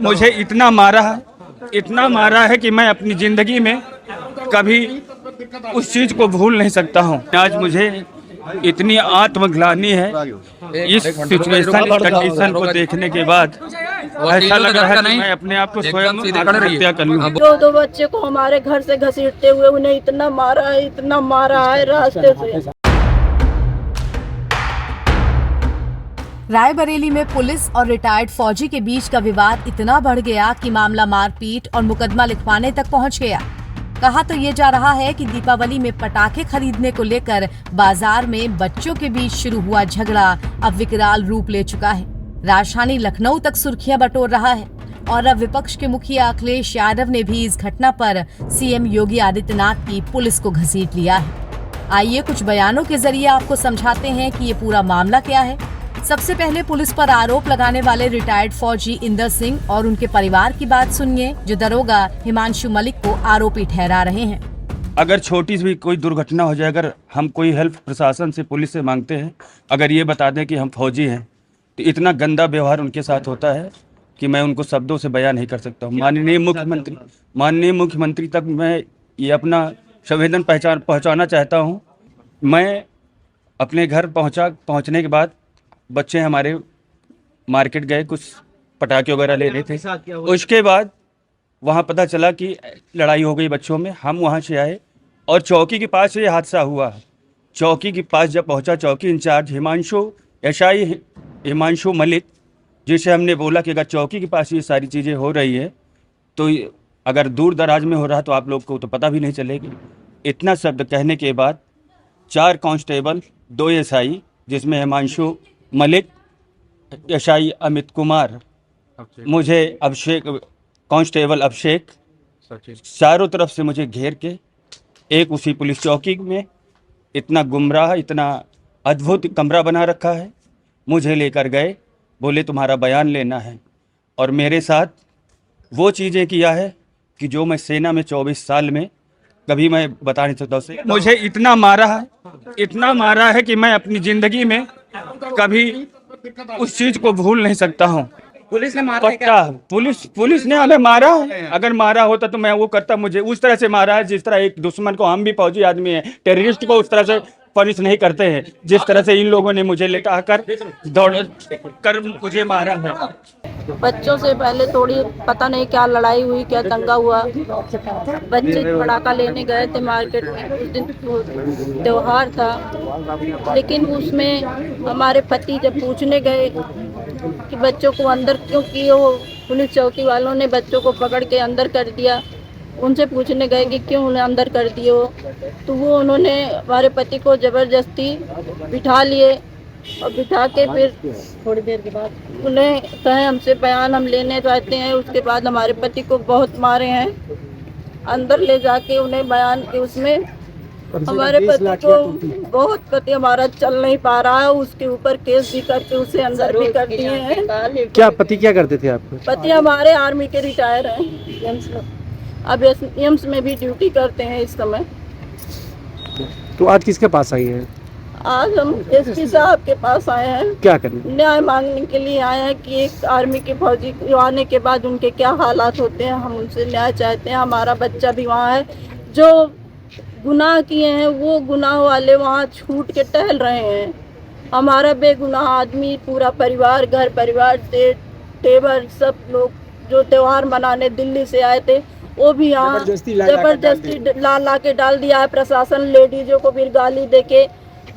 मुझे इतना मारा है कि मैं अपनी ज़िंदगी में कभी उस चीज़ को भूल नहीं सकता हूँ। आज मुझे इतनी आत्मग्लानि है इस सिचुएशन कंडीशन को देखने के बाद, ऐसा लग रहा है कि मैं अपने आप को स्वयं आत्महत्या कर लूं। जो दो बच्चे को हमारे घर से घसीटते हुए उन्हें इतना मारा है रास्ते से। रायबरेली में पुलिस और रिटायर्ड फौजी के बीच का विवाद इतना बढ़ गया कि मामला मारपीट और मुकदमा लिखवाने तक पहुंच गया। कहा तो ये जा रहा है कि दीपावली में पटाखे खरीदने को लेकर बाजार में बच्चों के बीच शुरू हुआ झगड़ा अब विकराल रूप ले चुका है। राजधानी लखनऊ तक सुर्खियां बटोर रहा है और अब विपक्ष के मुखिया अखिलेश यादव ने भी इस घटना पर सीएम योगी आदित्यनाथ की पुलिस को घसीट लिया है। आइए कुछ बयानों के जरिए आपको समझाते हैं कि ये पूरा मामला क्या है। सबसे पहले पुलिस पर आरोप लगाने वाले रिटायर्ड फौजी इंदर सिंह और उनके परिवार की बात सुनिए, जो दरोगा हिमांशु मलिक को आरोपी ठहरा रहे हैं। अगर छोटी सी भी कोई दुर्घटना हो जाए, अगर हम कोई हेल्प प्रशासन से, पुलिस से मांगते हैं, अगर ये बता दें कि हम फौजी हैं, तो इतना गंदा व्यवहार उनके साथ होता है कि मैं उनको शब्दों से बयान नहीं कर सकता हूँ। माननीय मुख्यमंत्री तक मैं ये अपना संवेदन पहुँचाना चाहता हूँ। मैं अपने घर पहुँचने के बाद बच्चे हमारे मार्केट गए, कुछ पटाखे वगैरह ले रहे थे। उसके बाद वहाँ पता चला कि लड़ाई हो गई बच्चों में। हम वहाँ से आए और चौकी के पास ये हादसा हुआ। चौकी के पास जब पहुँचा, चौकी इंचार्ज हिमांशु मलिक, जिसे हमने बोला कि अगर चौकी के पास ये सारी चीज़ें हो रही है तो अगर दूर दराज में हो रहा तो आप लोग को तो पता भी नहीं चलेगी। इतना शब्द कहने के बाद 4 कांस्टेबल, 2 एसआई, जिसमें हिमांशु मलिक, एसआई अमित कुमार, मुझे अभिषेक, कांस्टेबल अभिषेक, चारों तरफ से मुझे घेर के एक उसी पुलिस चौकी में इतना गुमराह, इतना अद्भुत कमरा बना रखा है, मुझे लेकर गए। बोले तुम्हारा बयान लेना है, और मेरे साथ वो चीज़ें किया है कि जो मैं सेना में 24 साल में कभी मैं बता नहीं सकता। मुझे इतना मारा है कि मैं अपनी ज़िंदगी में कभी उस चीज को भूल नहीं सकता हूँ। पुलिस ने मारा क्या? पुलिस ने हमें मारा है। अगर मारा होता तो मैं वो करता। मुझे उस तरह से मारा है जिस तरह एक दुश्मन को, हम भी फौजी आदमी हैं, टेररिस्ट को उस तरह से पनिश नहीं करते हैं जिस तरह से इन लोगों ने मुझे लेकर कर दौड़ कर मुझे मारा है। बच्चों से पहले थोड़ी पता नहीं क्या लड़ाई हुई, क्या दंगा हुआ। बच्चे पटाखा लेने गए थे मार्केट में, उस दिन त्योहार था, लेकिन उसमें हमारे पति जब पूछने गए कि बच्चों को अंदर क्यों किए हो, पुलिस चौकी वालों ने बच्चों को पकड़ के अंदर कर दिया। उनसे पूछने गए कि क्यों उन्हें अंदर कर दिए हो, तो वो उन्होंने हमारे पति को ज़बरदस्ती बिठा लिए और बिठा के फिर थोड़ी देर के बाद उन्हें कहे हमसे बयान हम लेने चाहते हैं। उसके बाद हमारे पति को बहुत मारे हैं, अंदर ले जाके उन्हें बयान के उसमें हमारे पति को बहुत, पति हमारा चल नहीं पा रहा है, उसके ऊपर केस भी करके उसे अंदर भी कर दिए हैं। क्या पति क्या करते थे आपके? पति हमारे आर्मी के रिटायर हैं, अब एम्स में भी ड्यूटी करते हैं इस समय। तो आज किसके पास आई है? आज हम एसपी साहब के पास आए हैं। क्या करने? न्याय मांगने के लिए आए हैं कि एक आर्मी के फौजी आने के बाद उनके क्या हालात होते हैं, हम उनसे न्याय चाहते हैं। हमारा बच्चा भी वहाँ है, जो गुनाह किए हैं वो गुनाह वाले वहाँ छूट के टहल रहे हैं। हमारा बेगुनाह आदमी, पूरा परिवार, घर परिवार से टेबर सब लोग जो त्योहार मनाने दिल्ली से आए थे, वो भी यहाँ जबरदस्ती ला के डाल दिया है प्रशासन। लेडीजों को भी गाली देके,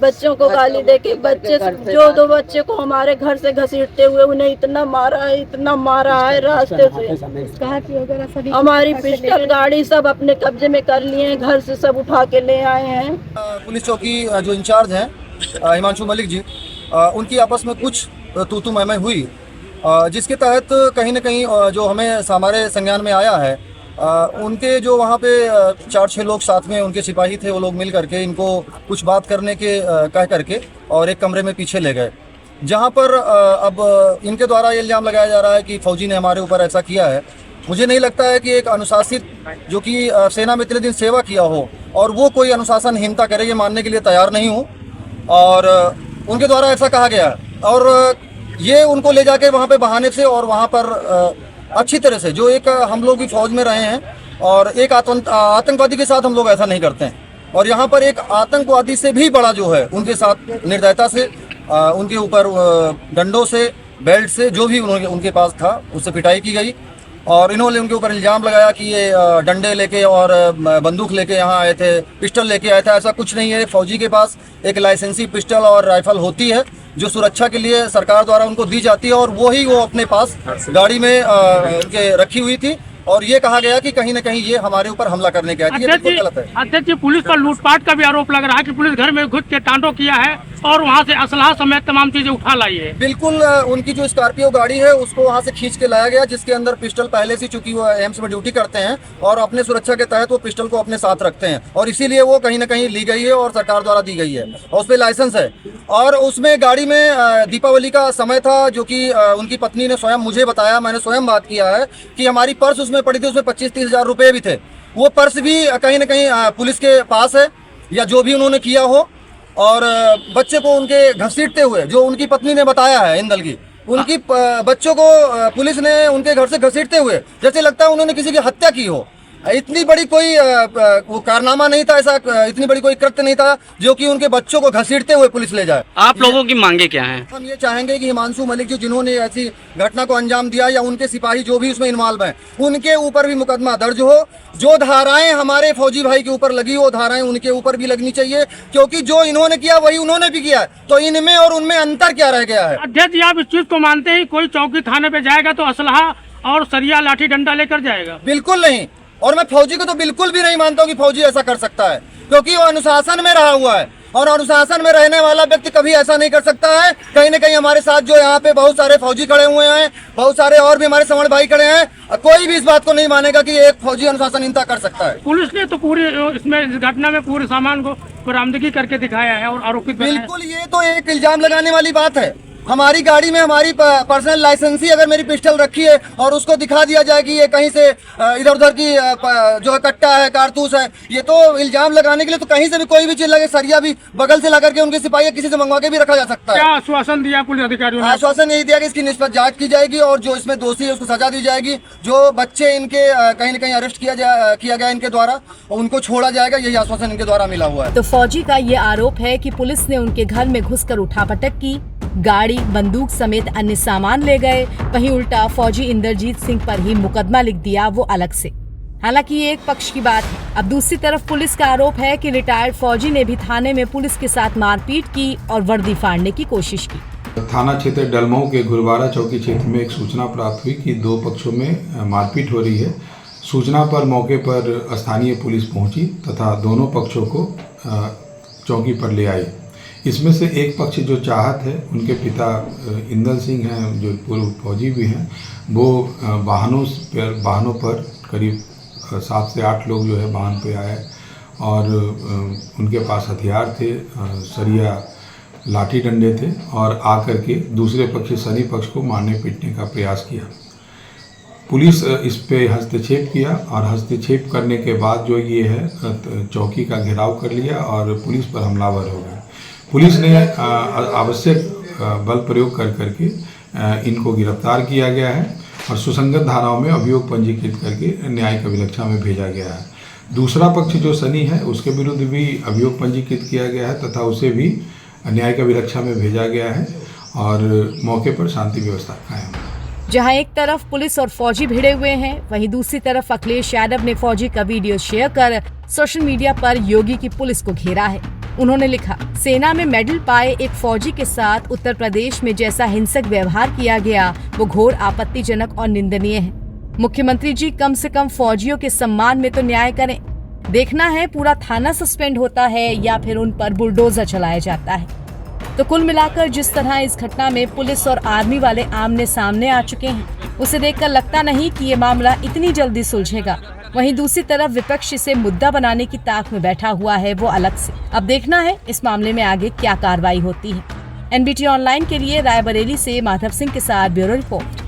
बच्चों को गाली देके, बच्चे जो 2 बच्चे को हमारे घर से घसीटते हुए उन्हें इतना मारा है रास्ते से। हमारी पिस्टल, गाड़ी सब अपने कब्जे में कर लिए हैं, घर से सब उठा के ले आए हैं। पुलिस चौकी जो इंचार्ज हैं हिमांशु मलिक जी, उनकी आपस में कुछ तू मैं हुई, जिसके तहत कहीं न कहीं जो हमें हमारे संज्ञान में आया है, उनके जो वहाँ पे 4-6 लोग साथ में उनके सिपाही थे, वो लोग मिल करके इनको कुछ बात करने के कह करके और एक कमरे में पीछे ले गए, जहाँ पर अब इनके द्वारा ये इल्ज़ाम लगाया जा रहा है कि फौजी ने हमारे ऊपर ऐसा किया है। मुझे नहीं लगता है कि एक अनुशासित जो कि सेना में इतने दिन सेवा किया हो और वो कोई अनुशासनहीनता करे, ये मानने के लिए तैयार नहीं हूँ। और उनके द्वारा ऐसा कहा गया और ये उनको ले जाके वहाँ पे बहाने से और वहाँ पर अच्छी तरह से, जो एक हम लोग भी फौज में रहे हैं और एक आतंकवादी के साथ हम लोग ऐसा नहीं करते हैं, और यहाँ पर एक आतंकवादी से भी बड़ा जो है उनके साथ निर्दयता से उनके ऊपर डंडों से, बेल्ट से, जो भी उनके पास था उससे पिटाई की गई। और इन्होंने उनके ऊपर इल्ज़ाम लगाया कि ये डंडे लेके और बंदूक लेके यहाँ आए थे, पिस्टल लेके आए थे। ऐसा कुछ नहीं है। फौजी के पास एक लाइसेंसी पिस्टल और राइफल होती है जो सुरक्षा के लिए सरकार द्वारा उनको दी जाती है, और वो अपने पास गाड़ी में उनके रखी हुई थी, और ये कहा गया कि कहीं न कहीं ये हमारे ऊपर हमला करने के आए थे। ये बिल्कुल गलत है। अध्यक्ष जी, पुलिस पर लूटपाट का भी आरोप लग रहा है कि पुलिस घर में घुस के टांटो किया है और वहाँ से असलहा समेत तमाम चीजें उठा लाई है। बिल्कुल, उनकी जो स्कॉर्पियो गाड़ी है उसको वहाँ से खींच के लाया गया, जिसके अंदर पिस्टल पहले से, चूंकि वो एम्स में ड्यूटी करते हैं और अपने सुरक्षा के तहत वो पिस्टल को अपने साथ रखते हैं, और इसीलिए वो कहीं न कहीं ली गई है और सरकार द्वारा दी गई है, और उस पर लाइसेंस है। और उसमें गाड़ी में दीपावली का समय था, जो कि उनकी पत्नी ने स्वयं मुझे बताया, मैंने स्वयं बात किया है कि हमारी पर्स उसमें पड़ी थी, उसमें 25-30 हज़ार रुपये भी थे। वो पर्स भी कहीं न कहीं पुलिस के पास है, या जो भी उन्होंने किया हो। और बच्चे को उनके घसीटते हुए, जो उनकी पत्नी ने बताया है इंदल की, उनकी बच्चों को पुलिस ने उनके घर से घसीटते हुए, जैसे लगता है उन्होंने किसी की हत्या की हो। इतनी बड़ी कोई वो कारनामा नहीं था, ऐसा इतनी बड़ी कोई कृत्य नहीं था जो कि उनके बच्चों को घसीटते हुए पुलिस ले जाए। आप लोगों की मांगे क्या हैं? हम ये चाहेंगे कि हिमांशु मलिक जी, जिन्होंने ऐसी घटना को अंजाम दिया, या उनके सिपाही जो भी उसमें इन्वॉल्व हैं, उनके ऊपर भी मुकदमा दर्ज हो। जो धाराएं हमारे फौजी भाई के ऊपर लगी, वो धाराएं उनके ऊपर भी लगनी चाहिए, क्योंकि जो इन्होंने किया वही उन्होंने भी किया, तो इनमें और उनमें अंतर क्या रह गया है? अध्यक्ष जी, आप इस चीज को मानते हैं कोई चौकी थाने पे जाएगा तो असलहा और सरिया लाठी डंडा लेकर जाएगा? बिल्कुल नहीं। और मैं फौजी को तो बिल्कुल भी नहीं मानता हूँ कि फौजी ऐसा कर सकता है, क्योंकि वो अनुशासन में रहा हुआ है, और अनुशासन में रहने वाला व्यक्ति कभी ऐसा नहीं कर सकता है। कहीं न कहीं हमारे साथ जो यहाँ पे बहुत सारे फौजी खड़े हुए हैं, बहुत सारे और भी हमारे समण भाई खड़े हैं, कोई भी इस बात को नहीं मानेगा कि एक फौजी अनुशासनहीनता कर सकता है। पुलिस ने तो पूरी इसमें, इस घटना में पूरे सामान को बरामदगी करके दिखाया है और आरोपित बनाया है। बिल्कुल, ये तो एक इल्जाम लगाने वाली बात है। हमारी गाड़ी में हमारी पर्सनल लाइसेंसी अगर मेरी पिस्टल रखी है और उसको दिखा दिया जाए कि ये कहीं से इधर उधर की जो है कट्टा है, कारतूस है, ये तो इल्जाम लगाने के लिए तो कहीं से भी कोई भी चीज लगे, सरिया भी बगल से लगा के उनके सिपाही किसी से मंगवा के भी रखा जा सकता है। क्या आश्वासन दिया पुलिस अधिकारियों ने? आश्वासन यही दिया कि इसकी निष्पक्ष जांच की जाएगी, और जो इसमें दोषी है उसको सजा दी जाएगी। जो बच्चे इनके कहीं न कहीं अरेस्ट किया गया इनके द्वारा, उनको छोड़ा जाएगा, यही आश्वासन इनके द्वारा मिला हुआ है। तो फौजी का ये आरोप है कि पुलिस ने उनके घर में घुसकर उठापटक की, गाड़ी, बंदूक समेत अन्य सामान ले गए। वहीं उल्टा फौजी इंद्रजीत सिंह पर ही मुकदमा लिख दिया, वो अलग से। हालांकि ये एक पक्ष की बात है। अब दूसरी तरफ पुलिस का आरोप है कि रिटायर्ड फौजी ने भी थाने में पुलिस के साथ मारपीट की और वर्दी फाड़ने की कोशिश की। थाना क्षेत्र डलमऊ के गुरुवारा चौकी क्षेत्र में एक सूचना प्राप्त हुई कि दो पक्षों में मारपीट हो रही है। सूचना पर मौके पर स्थानीय पुलिस पहुंची तथा दोनों पक्षों को चौकी पर ले आई। इसमें से एक पक्ष जो चाहत है, उनके पिता इंदल सिंह हैं, जो पूर्व फौजी भी हैं, वो वाहनों पर करीब 7 से 8 लोग जो है वाहन पे आए, और उनके पास हथियार थे, सरिया, लाठी डंडे थे, और आकर के दूसरे पक्ष सनी पक्ष को मारने पीटने का प्रयास किया। पुलिस इस पे हस्तक्षेप किया, और हस्तक्षेप करने के बाद जो ये है चौकी का घेराव कर लिया और पुलिस पर हमलावर हो गए। पुलिस ने आवश्यक बल प्रयोग करके इनको गिरफ्तार किया गया है और सुसंगत धाराओं में अभियोग पंजीकृत करके न्यायिक अभिरक्षा में भेजा गया है। दूसरा पक्ष जो सनी है, उसके विरुद्ध भी अभियोग पंजीकृत किया गया है तथा उसे भी न्यायिक अभिरक्षा में भेजा गया है, और मौके पर शांति व्यवस्था कायम है। जहां एक तरफ पुलिस और फौजी भिड़े हुए हैं, वहीं दूसरी तरफ अखिलेश यादव ने फौजी का वीडियो शेयर कर सोशल मीडिया पर योगी की पुलिस को घेरा है। उन्होंने लिखा, सेना में मेडल पाए एक फौजी के साथ उत्तर प्रदेश में जैसा हिंसक व्यवहार किया गया वो घोर आपत्तिजनक और निंदनीय है। मुख्यमंत्री जी, कम से कम फौजियों के सम्मान में तो न्याय करें। देखना है पूरा थाना सस्पेंड होता है या फिर उन पर बुलडोजर चलाया जाता है। तो कुल मिलाकर जिस तरह इस घटना में पुलिस और आर्मी वाले आमने सामने आ चुके हैं, उसे देखकर लगता नहीं कि ये मामला इतनी जल्दी सुलझेगा। वहीं दूसरी तरफ विपक्ष इसे मुद्दा बनाने की ताक में बैठा हुआ है, वो अलग से। अब देखना है इस मामले में आगे क्या कार्रवाई होती है। NBT ऑनलाइन के लिए रायबरेली से माधव सिंह के साथ ब्यूरो रिपोर्ट।